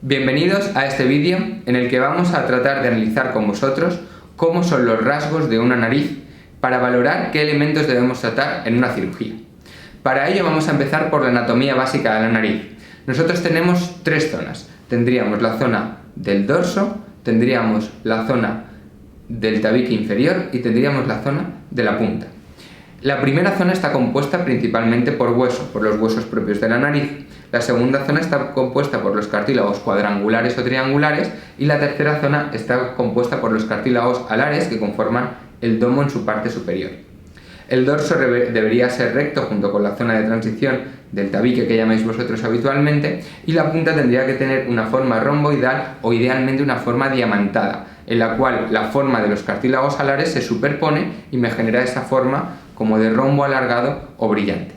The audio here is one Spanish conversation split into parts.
Bienvenidos a este vídeo en el que vamos a tratar de analizar con vosotros cómo son los rasgos de una nariz para valorar qué elementos debemos tratar en una cirugía. Para ello vamos a empezar por la anatomía básica de la nariz. Nosotros tenemos tres zonas. Tendríamos la zona del dorso, tendríamos la zona del tabique inferior y tendríamos la zona de la punta. La primera zona está compuesta principalmente por hueso, por los huesos propios de la nariz. La segunda zona está compuesta por los cartílagos cuadrangulares o triangulares y la tercera zona está compuesta por los cartílagos alares que conforman el domo en su parte superior. El dorso debería ser recto junto con la zona de transición del tabique que llamáis vosotros habitualmente, y la punta tendría que tener una forma romboidal o idealmente una forma diamantada, en la cual la forma de los cartílagos alares se superpone y me genera esa forma como de rombo alargado o brillante.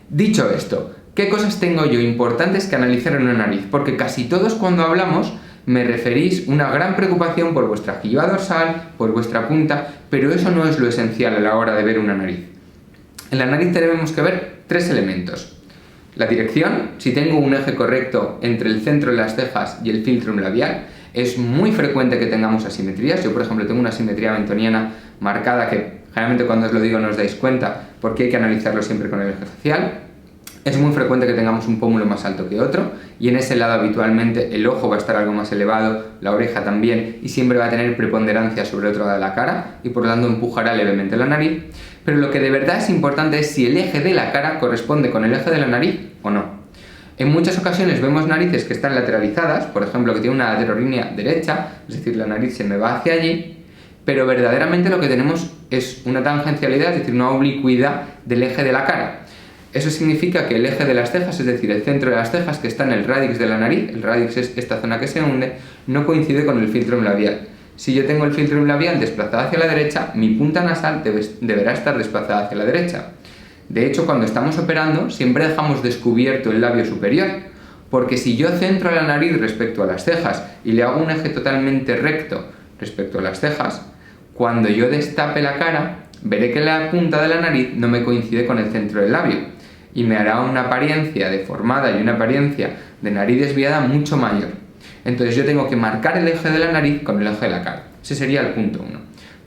Dicho esto, ¿qué cosas tengo yo importantes que analizar en una nariz? Porque casi todos cuando hablamos me referís una gran preocupación por vuestra giba dorsal, por vuestra punta, pero eso no es lo esencial a la hora de ver una nariz. En la nariz tenemos que ver tres elementos. La dirección, si tengo un eje correcto entre el centro de las cejas y el filtrum labial. Es muy frecuente que tengamos asimetrías. Yo, por ejemplo, tengo una asimetría mentoniana marcada que generalmente cuando os lo digo no os dais cuenta porque hay que analizarlo siempre con el eje facial. Es muy frecuente que tengamos un pómulo más alto que otro y en ese lado habitualmente el ojo va a estar algo más elevado, la oreja también, y siempre va a tener preponderancia sobre el otro lado de la cara y por lo tanto empujará levemente la nariz. Pero lo que de verdad es importante es si el eje de la cara corresponde con el eje de la nariz o no. En muchas ocasiones vemos narices que están lateralizadas, por ejemplo que tiene una laterolínea derecha, es decir, la nariz se me va hacia allí, pero verdaderamente lo que tenemos es una tangencialidad, es decir, una oblicuidad del eje de la cara. Eso significa que el eje de las cejas, es decir, el centro de las cejas que está en el radix de la nariz, el radix es esta zona que se hunde, no coincide con el filtrum labial. Si yo tengo el filtrum labial desplazado hacia la derecha, mi punta nasal deberá estar desplazada hacia la derecha. De hecho, cuando estamos operando, siempre dejamos descubierto el labio superior, porque si yo centro la nariz respecto a las cejas y le hago un eje totalmente recto respecto a las cejas, cuando yo destape la cara, veré que la punta de la nariz no me coincide con el centro del labio, y me hará una apariencia deformada y una apariencia de nariz desviada mucho mayor. Entonces yo tengo que marcar el eje de la nariz con el eje de la cara. Ese sería el punto 1.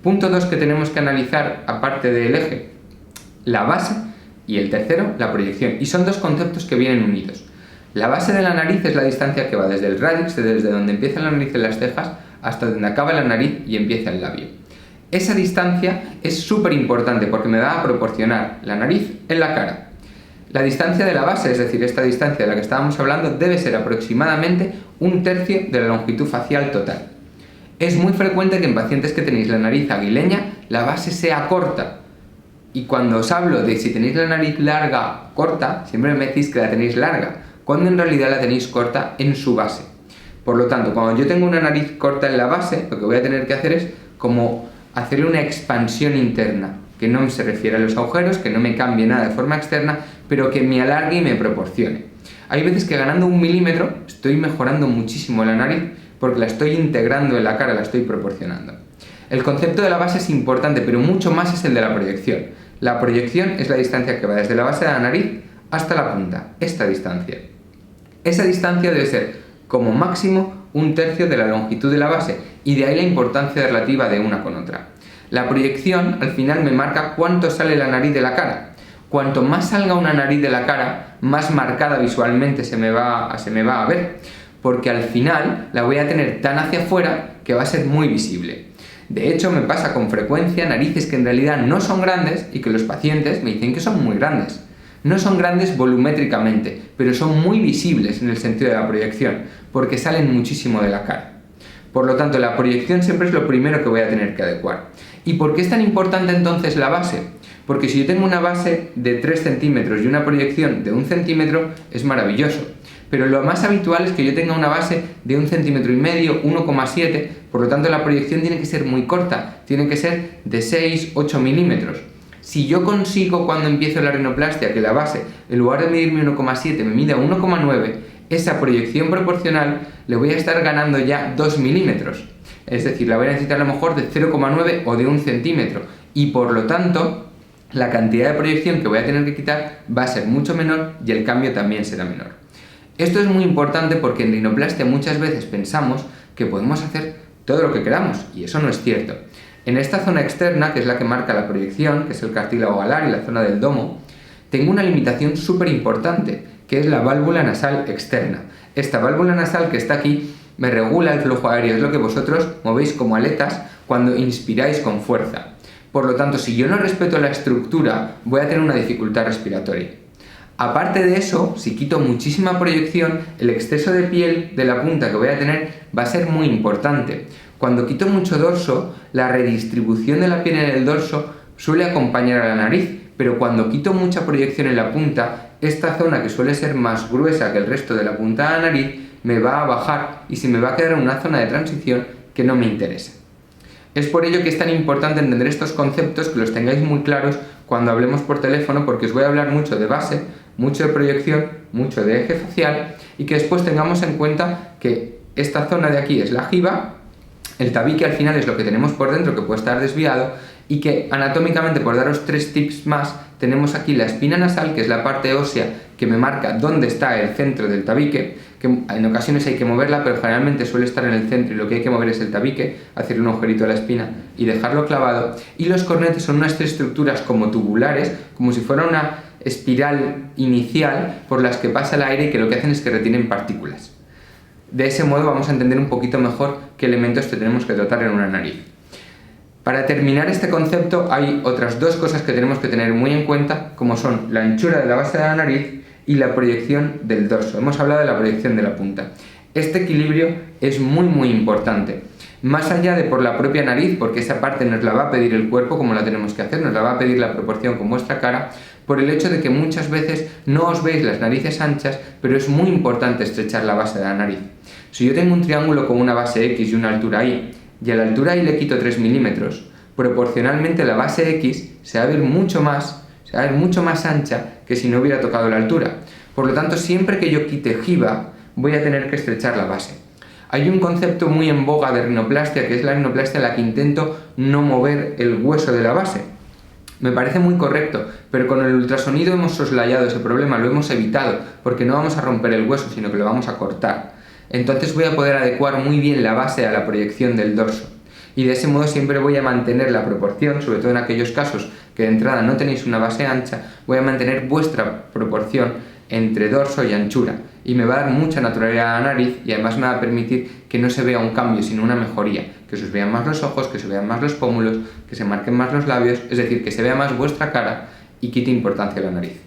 Punto 2 que tenemos que analizar, aparte del eje, la base, y el tercero, la proyección. Y son dos conceptos que vienen unidos. La base de la nariz es la distancia que va desde el radix, desde donde empieza la nariz en las cejas, hasta donde acaba la nariz y empieza el labio. Esa distancia es súper importante porque me va a proporcionar la nariz en la cara. La distancia de la base, es decir, esta distancia de la que estábamos hablando, debe ser aproximadamente 1/3 de la longitud facial total. Es muy frecuente que en pacientes que tenéis la nariz aguileña, la base sea corta. Y cuando os hablo de si tenéis la nariz larga o corta, siempre me decís que la tenéis larga, cuando en realidad la tenéis corta en su base. Por lo tanto, cuando yo tengo una nariz corta en la base, lo que voy a tener que hacer es como hacerle una expansión interna, que no se refiere a los agujeros, que no me cambie nada de forma externa, pero que me alargue y me proporcione. Hay veces que ganando 1 milímetro estoy mejorando muchísimo la nariz porque la estoy integrando en la cara, la estoy proporcionando. El concepto de la base es importante, pero mucho más es el de la proyección. La proyección es la distancia que va desde la base de la nariz hasta la punta, esta distancia. Esa distancia debe ser como máximo 1/3 de la longitud de la base y de ahí la importancia relativa de una con otra. La proyección al final me marca cuánto sale la nariz de la cara. Cuanto más salga una nariz de la cara, más marcada visualmente se me va a ver, porque al final la voy a tener tan hacia afuera que va a ser muy visible. De hecho, me pasa con frecuencia narices que en realidad no son grandes y que los pacientes me dicen que son muy grandes. No son grandes volumétricamente, pero son muy visibles en el sentido de la proyección, porque salen muchísimo de la cara. Por lo tanto, la proyección siempre es lo primero que voy a tener que adecuar. ¿Y por qué es tan importante entonces la base? Porque si yo tengo una base de 3 centímetros y una proyección de 1 centímetro, es maravilloso. Pero lo más habitual es que yo tenga una base de 1,5 centímetros, 1,7, por lo tanto la proyección tiene que ser muy corta, tiene que ser de 6-8 milímetros. Si yo consigo cuando empiezo la rinoplastia que la base, en lugar de medirme 1,7, me mida 1,9, esa proyección proporcional le voy a estar ganando ya 2 milímetros. Es decir, la voy a necesitar a lo mejor de 0,9 o de 1 centímetro. Y por lo tanto, la cantidad de proyección que voy a tener que quitar va a ser mucho menor y el cambio también será menor. Esto es muy importante porque en rinoplastia muchas veces pensamos que podemos hacer todo lo que queramos, y eso no es cierto. En esta zona externa, que es la que marca la proyección, que es el cartílago alar y la zona del domo, tengo una limitación súper importante, que es la válvula nasal externa. Esta válvula nasal que está aquí me regula el flujo aéreo, es lo que vosotros movéis como aletas cuando inspiráis con fuerza. Por lo tanto, si yo no respeto la estructura, voy a tener una dificultad respiratoria. Aparte de eso, si quito muchísima proyección, el exceso de piel de la punta que voy a tener va a ser muy importante. Cuando quito mucho dorso, la redistribución de la piel en el dorso suele acompañar a la nariz, pero cuando quito mucha proyección en la punta, esta zona que suele ser más gruesa que el resto de la punta de la nariz me va a bajar y se me va a quedar en una zona de transición que no me interesa. Es por ello que es tan importante entender estos conceptos, que los tengáis muy claros cuando hablemos por teléfono, porque os voy a hablar mucho de base, mucho de proyección, mucho de eje facial, y que después tengamos en cuenta que esta zona de aquí es la jiba, el tabique al final es lo que tenemos por dentro que puede estar desviado, y que anatómicamente, por daros 3 tips más, tenemos aquí la espina nasal, que es la parte ósea que me marca dónde está el centro del tabique, que en ocasiones hay que moverla, pero generalmente suele estar en el centro y lo que hay que mover es el tabique, hacerle un agujerito a la espina y dejarlo clavado. Y los cornetes son unas estructuras como tubulares, como si fuera una espiral inicial por las que pasa el aire y que lo que hacen es que retienen partículas. De ese modo vamos a entender un poquito mejor qué elementos tenemos que tratar en una nariz. Para terminar este concepto hay otras 2 cosas que tenemos que tener muy en cuenta, como son la anchura de la base de la nariz y la proyección del dorso. Hemos hablado de la proyección de la punta. Este equilibrio es muy importante. Más allá de por la propia nariz, porque esa parte nos la va a pedir el cuerpo como la tenemos que hacer, nos la va a pedir la proporción con vuestra cara, por el hecho de que muchas veces no os veis las narices anchas, pero es muy importante estrechar la base de la nariz. Si yo tengo un triángulo con una base X y una altura Y, y a la altura Y le quito 3 milímetros, proporcionalmente la base X se va a ver mucho más ancha que si no hubiera tocado la altura. Por lo tanto, siempre que yo quite jiba, voy a tener que estrechar la base. Hay un concepto muy en boga de rinoplastia, que es la rinoplastia en la que intento no mover el hueso de la base. Me parece muy correcto, pero con el ultrasonido hemos soslayado ese problema, lo hemos evitado, porque no vamos a romper el hueso, sino que lo vamos a cortar. Entonces voy a poder adecuar muy bien la base a la proyección del dorso. Y de ese modo siempre voy a mantener la proporción, sobre todo en aquellos casos que de entrada no tenéis una base ancha, voy a mantener vuestra proporción entre dorso y anchura. Y me va a dar mucha naturalidad a la nariz y además me va a permitir que no se vea un cambio, sino una mejoría. Que se os vean más los ojos, que se vean más los pómulos, que se marquen más los labios, es decir, que se vea más vuestra cara y quite importancia a la nariz.